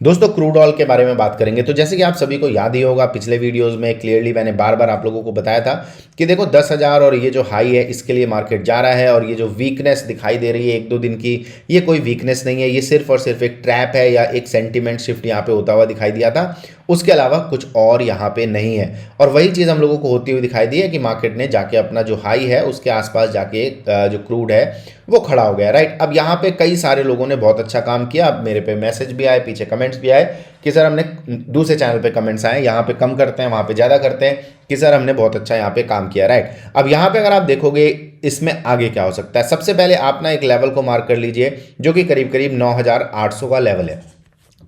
दोस्तों crude oil के बारे में बात करेंगे। तो जैसे कि आप सभी को याद ही होगा, पिछले वीडियोस में क्लियरली मैंने बार बार आप लोगों को बताया था कि देखो 10,000 और ये जो हाई है इसके लिए मार्केट जा रहा है, और ये जो वीकनेस दिखाई दे रही है एक दो दिन की, ये कोई वीकनेस नहीं है, ये सिर्फ और सिर्फ एक ट्रैप है या एक सेंटीमेंट शिफ्ट यहाँ पे होता हुआ दिखाई दिया था। उसके अलावा कुछ और यहाँ पे नहीं है। और वही चीज़ हम लोगों को होती हुई दिखाई दी है कि मार्केट ने जाके अपना जो हाई है उसके आसपास जाके जो क्रूड है वो खड़ा हो गया, राइट। अब यहाँ पे कई सारे लोगों ने बहुत अच्छा काम किया। अब मेरे पे मैसेज भी आए, पीछे कमेंट्स भी आए कि सर हमने, दूसरे चैनल पे कमेंट्स आए, यहाँ पे कम करते हैं वहाँ पे ज़्यादा करते हैं, कि सर हमने बहुत अच्छा यहाँ पे काम किया, राइट। अब यहाँ पे अगर आप देखोगे इसमें आगे क्या हो सकता है, सबसे पहले आप ना एक लेवल को मार्क कर लीजिए जो कि करीब करीब 9,800 का लेवल है।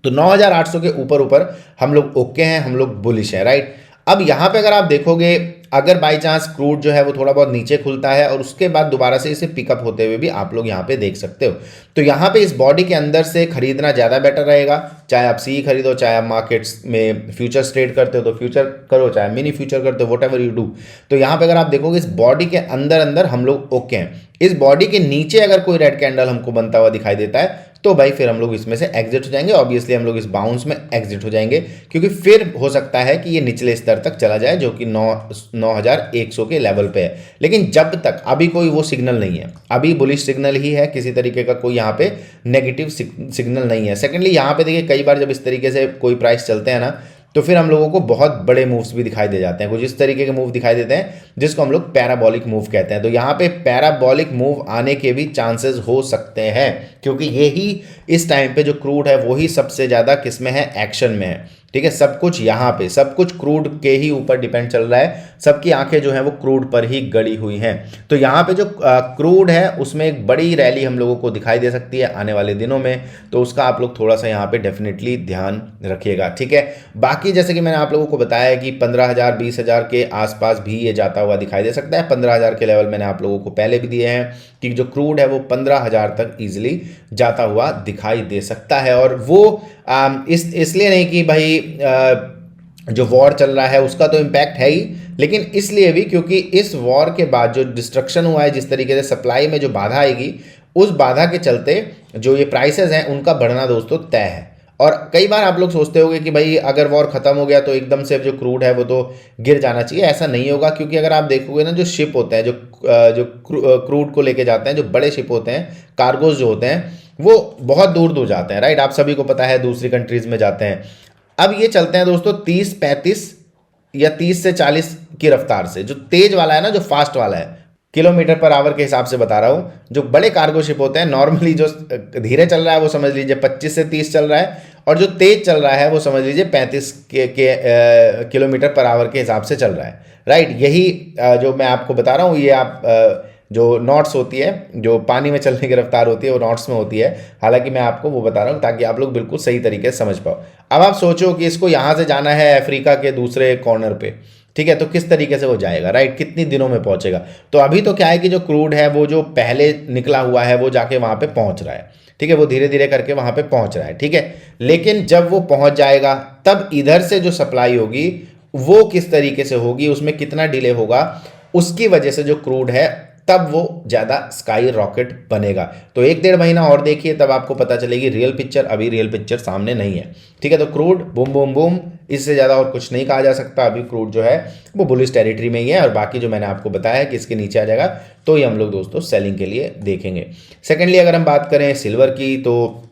तो 9,800 के ऊपर ऊपर हम लोग ओके हैं, हम लोग बुलिश हैं, राइट। अब यहाँ पे अगर आप देखोगे, अगर बाई चांस क्रूड जो है वो थोड़ा बहुत नीचे खुलता है और उसके बाद दोबारा से इसे पिकअप होते हुए भी आप लोग यहाँ पे देख सकते हो। तो यहाँ पे इस बॉडी के अंदर से खरीदना ज़्यादा बेटर रहेगा। चाहे आप सी खरीदो, चाहे आप मार्केट्स में फ्यूचर्स ट्रेड करते हो तो फ्यूचर करो, चाहे मिनी फ्यूचर करते हो, वट एवर यू डू। तो यहाँ पे अगर आप देखोगे इस बॉडी के अंदर अंदर हम लोग ओके हैं। इस बॉडी के नीचे अगर कोई रेड कैंडल हमको बनता हुआ दिखाई देता है तो भाई फिर हम लोग इसमें से एग्जिट हो जाएंगे। ऑब्वियसली हम लोग इस बाउंस में एग्जिट हो जाएंगे, क्योंकि फिर हो सकता है कि ये निचले स्तर तक चला जाए जो कि 9,100 के लेवल पे है। लेकिन जब तक अभी कोई वो सिग्नल नहीं है, अभी बुलिश सिग्नल ही है, किसी तरीके का कोई यहाँ पे नेगेटिव सिग्नल नहीं है। सेकेंडली यहाँ पे देखिए, कई बार जब इस तरीके से कोई प्राइस चलते हैं ना, तो फिर हम लोगों को बहुत बड़े मूव्स भी दिखाई दे जाते हैं। कुछ इस तरीके के मूव दिखाई देते हैं जिसको हम लोग पैराबॉलिक मूव कहते हैं। तो यहाँ पे पैराबॉलिक मूव आने के भी चांसेस हो सकते हैं, क्योंकि यही इस टाइम पे जो क्रूड है वही सबसे ज़्यादा किस में है, एक्शन में है। ठीक है, सब कुछ यहाँ पे, सब कुछ क्रूड के ही ऊपर डिपेंड चल रहा है। सबकी आंखें जो है वो क्रूड पर ही गड़ी हुई हैं। तो यहाँ पे जो क्रूड है उसमें एक बड़ी रैली हम लोगों को दिखाई दे सकती है आने वाले दिनों में। तो उसका आप लोग थोड़ा सा यहाँ पे डेफिनेटली ध्यान रखिएगा, ठीक है। बाकी जैसे कि मैंने आप लोगों को बताया कि 15,000 20,000 के आसपास भी ये जाता हुआ दिखाई दे सकता है। 15,000 के लेवल मैंने आप लोगों को पहले भी दिए हैं कि जो क्रूड है वो 15,000 तक ईजिली जाता हुआ दिखाई दे सकता है। और वो इसलिए नहीं कि भाई जो वॉर चल रहा है उसका तो इम्पैक्ट है ही, लेकिन इसलिए भी क्योंकि इस वॉर के बाद जो डिस्ट्रक्शन हुआ है, जिस तरीके से सप्लाई में जो बाधा आएगी, उस बाधा के चलते जो ये प्राइसेस हैं उनका बढ़ना दोस्तों तय है। और कई बार आप लोग सोचते होंगे कि भाई अगर वॉर खत्म हो गया तो एकदम से जो क्रूड है वो तो गिर जाना चाहिए। ऐसा नहीं होगा, क्योंकि अगर आप देखोगे ना, जो शिप होते हैं, जो क्रूड को लेके जाते हैं, जो बड़े शिप होते हैं, कार्गोज जो होते हैं, वो बहुत दूर दूर जाते हैं, राइट। आप सभी को पता है दूसरी कंट्रीज में जाते हैं। अब ये चलते हैं दोस्तों 30-35 या 30 से 40 की रफ्तार से। जो तेज वाला है ना, जो फास्ट वाला है, किलोमीटर पर आवर के हिसाब से बता रहा हूँ। जो बड़े कार्गो शिप होते हैं, नॉर्मली जो धीरे चल रहा है वो समझ लीजिए 25 से 30 चल रहा है, और जो तेज चल रहा है वो समझ लीजिए 35 किलोमीटर पर आवर के हिसाब से चल रहा है, राइट। यही जो मैं आपको बता रहा हूँ, ये आप जो नॉट्स होती है, जो पानी में चलने की रफ्तार होती है, वो नॉट्स में होती है। हालांकि मैं आपको वो बता रहा हूँ ताकि आप लोग बिल्कुल सही तरीके से समझ पाओ। अब आप सोचो कि इसको यहाँ से जाना है अफ्रीका के दूसरे कॉर्नर पे, ठीक है, तो किस तरीके से वो जाएगा, राइट, कितनी दिनों में पहुंचेगा। तो अभी तो क्या है कि जो क्रूड है वो जो पहले निकला हुआ है वो जाके वहां पे पहुंच रहा है, ठीक है, वो धीरे धीरे करके वहां पे पहुंच रहा है, ठीक है। लेकिन जब वो पहुंच जाएगा तब इधर से जो सप्लाई होगी वो किस तरीके से होगी, उसमें कितना डिले होगा, उसकी वजह से जो क्रूड है तब वो ज़्यादा स्काई रॉकेट बनेगा। तो 1-1.5 महीना और देखिए, तब आपको पता चलेगी रियल पिक्चर। अभी रियल पिक्चर सामने नहीं है, ठीक है। तो क्रूड बूम बूम बूम, इससे ज़्यादा और कुछ नहीं कहा जा सकता। अभी क्रूड जो है वो बुलिश टेरिटरी में ही है, और बाकी जो मैंने आपको बताया है कि इसके नीचे आ जाएगा तो ये हम लोग दोस्तों सेलिंग के लिए देखेंगे। सेकेंडली अगर हम बात करें सिल्वर की, तो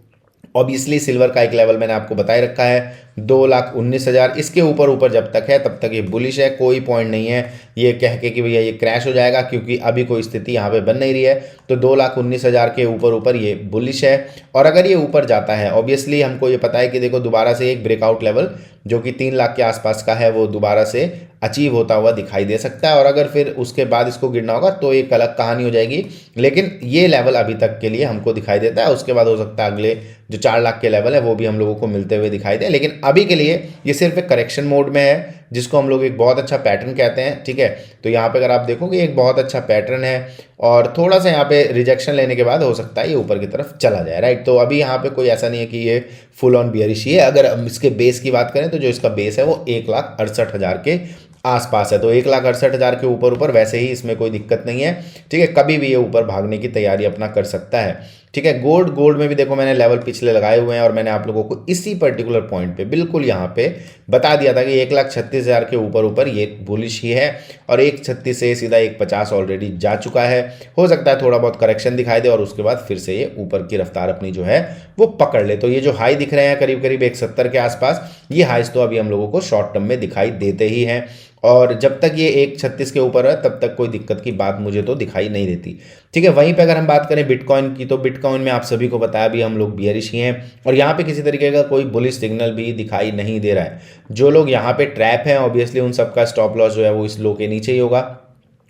ऑब्वियसली सिल्वर का एक लेवल मैंने आपको बताए रखा है 2,19,000। इसके ऊपर ऊपर जब तक है तब तक ये बुलिश है। कोई पॉइंट नहीं है ये कह के कि भैया ये क्रैश हो जाएगा, क्योंकि अभी कोई स्थिति यहाँ पे बन नहीं रही है। तो 2,19,000 के ऊपर ऊपर ये बुलिश है। और अगर ये ऊपर जाता है, ऑब्वियसली हमको ये पता है कि देखो दोबारा से एक ब्रेकआउट लेवल जो कि 3 लाख के आसपास का है वो दोबारा से अचीव होता हुआ दिखाई दे सकता है। और अगर फिर उसके बाद इसको गिरना होगा तो एक अलग कहानी हो जाएगी। लेकिन ये लेवल अभी तक के लिए हमको दिखाई देता है। उसके बाद हो सकता है अगले जो 4 लाख के लेवल है वो भी हम लोगों को मिलते हुए दिखाई दे। लेकिन अभी के लिए ये सिर्फ एक करेक्शन मोड में है, जिसको हम लोग एक बहुत अच्छा पैटर्न कहते हैं, ठीक है। तो यहाँ पे अगर आप देखोगे एक बहुत अच्छा पैटर्न है, और थोड़ा सा यहाँ पे रिजेक्शन लेने के बाद हो सकता है ये ऊपर की तरफ चला जाए, राइट। तो अभी यहाँ पे कोई ऐसा नहीं है कि ये फुल ऑन बियरिश ही है। अगर हम इसके बेस की बात करें तो जो इसका बेस है वो 1,68,000 के आसपास है। तो 1,68,000 के ऊपर ऊपर वैसे ही इसमें कोई दिक्कत नहीं है, ठीक है। कभी भी ये ऊपर भागने की तैयारी अपना कर सकता है। ठीक है। गोल्ड में भी देखो मैंने लेवल पिछले लगाए हुए हैं और मैंने आप लोगों को इसी पर्टिकुलर पॉइंट पे बिल्कुल यहाँ पे बता दिया था कि 1,36,000 के ऊपर ये बुलिश ही है और 1,36 से सीधा 1,50 ऑलरेडी जा चुका है। हो सकता है थोड़ा बहुत करेक्शन दिखाई दे और उसके बाद फिर से ये ऊपर की रफ्तार अपनी जो है वो पकड़ ले। तो ये जो हाई दिख रहे हैं करीब करीब 1,70 के आसपास, ये हाइस तो अभी हम लोगों को शॉर्ट टर्म में दिखाई देते ही हैं और जब तक ये 1,36 के ऊपर है तब तक कोई दिक्कत की बात मुझे तो दिखाई नहीं देती। ठीक है। वहीं पे अगर हम बात करें बिटकॉइन की, तो बिटकॉइन में आप सभी को बताया भी हम लोग बियरिश ही हैं और यहाँ पे किसी तरीके का कोई बुलिश सिग्नल भी दिखाई नहीं दे रहा है। जो लोग यहाँ पे ट्रैप हैं ऑब्वियसली उन सबका स्टॉप लॉस जो है वो इस लो के नीचे ही होगा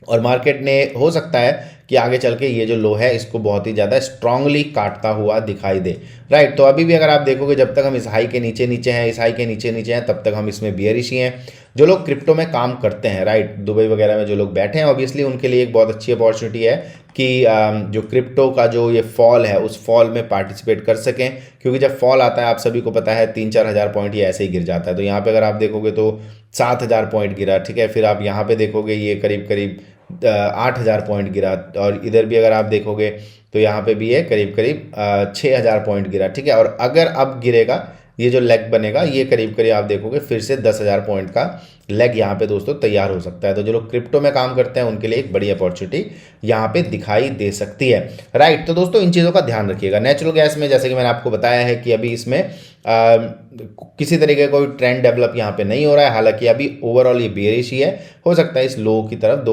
और मार्केट ने हो सकता है कि आगे चल के ये जो लो है इसको बहुत ही ज़्यादा स्ट्रांगली काटता हुआ दिखाई दे। राइट। तो अभी भी अगर आप देखोगे जब तक हम इस हाई के नीचे नीचे हैं, इस हाई के नीचे नीचे हैं, तब तक हम इसमें बियरिश ही हैं। जो लोग क्रिप्टो में काम करते हैं, राइट, दुबई वगैरह में जो लोग बैठे हैं, ऑब्वियसली उनके लिए एक बहुत अच्छी अपॉर्चुनिटी है कि जो क्रिप्टो का जो ये फॉल है उस फॉल में पार्टिसिपेट कर सकें, क्योंकि जब फॉल आता है आप सभी को पता है 3-4 हज़ार पॉइंट ये ऐसे ही गिर जाता है। तो यहाँ पे अगर आप देखोगे तो 7,000 पॉइंट गिरा। ठीक है। फिर आप यहाँ पे देखोगे ये करीब करीब 8,000 पॉइंट गिरा और इधर भी अगर आप देखोगे तो यहाँ पे भी ये करीब करीब 6,000 पॉइंट गिरा। ठीक है। और अगर अब गिरेगा ये जो लेग बनेगा ये करीब करीब आप देखोगे फिर से 10,000 पॉइंट का लेग यहाँ पे दोस्तों तैयार हो सकता है। तो जो लोग क्रिप्टो में काम करते हैं उनके लिए एक बड़ी अपॉर्चुनिटी यहाँ पे दिखाई दे सकती है। राइट। तो दोस्तों इन चीज़ों का ध्यान रखिएगा। नेचुरल गैस में जैसे कि मैंने आपको बताया है कि अभी इसमें किसी तरीके का कोई ट्रेंड डेवलप यहाँ पे नहीं हो रहा है। हालांकि अभी ओवरऑल ये बेयरिश ही है। हो सकता है इस लो की तरफ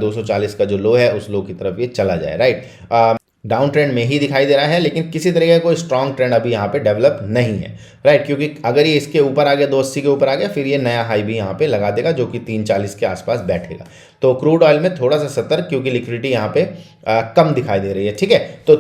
240 का जो लो है उस लो की तरफ ये चला जाए। राइट। डाउन ट्रेंड में ही दिखाई दे रहा है लेकिन किसी तरीके का कोई स्ट्रॉन्ग ट्रेंड अभी यहाँ पे डेवलप नहीं है। राइट। क्योंकि अगर ये इसके ऊपर आ गया 280 के ऊपर आ गया फिर ये नया हाई भी यहाँ पे लगा देगा जो कि 340 के आसपास बैठेगा। तो क्रूड ऑयल में थोड़ा सा सतर्क, क्योंकि लिक्विडिटी यहाँ पे कम दिखाई दे रही है। ठीक है। तो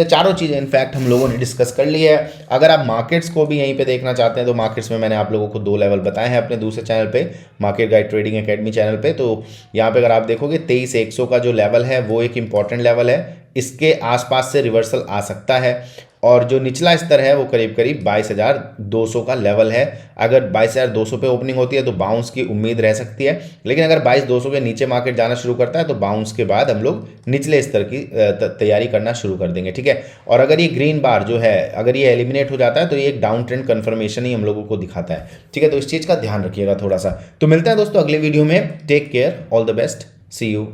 चारों चीज़ें इनफैक्ट हम लोगों ने डिस्कस कर ली है। अगर आप मार्केट्स को भी यहीं पे देखना चाहते हैं तो मार्केट्स में मैंने आप लोगों को 2 लेवल बताए हैं अपने दूसरे चैनल पे, market guide trading academy channel पे। तो यहाँ पे अगर आप देखोगे 23,100 का जो लेवल है वो एक इंपॉर्टेंट लेवल है। इसके आसपास से रिवर्सल आ सकता है और जो निचला स्तर है वो करीब करीब 22,200 का लेवल है। अगर 22,200 पे ओपनिंग होती है तो बाउंस की उम्मीद रह सकती है, लेकिन अगर 22,200 के नीचे मार्केट जाना शुरू करता है तो बाउंस के बाद हम लोग निचले स्तर की तैयारी करना शुरू कर देंगे। ठीक है। और अगर ये ग्रीन बार जो है अगर ये एलिमिनेट हो जाता है तो ये एक डाउन ट्रेंड कन्फर्मेशन ही हम लोगों को दिखाता है। ठीक है। तो इस चीज़ का ध्यान रखिएगा थोड़ा सा। तो मिलते हैं दोस्तों अगले वीडियो में। Take care, all the best, see you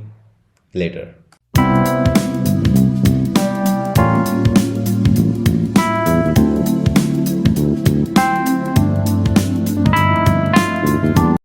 letter.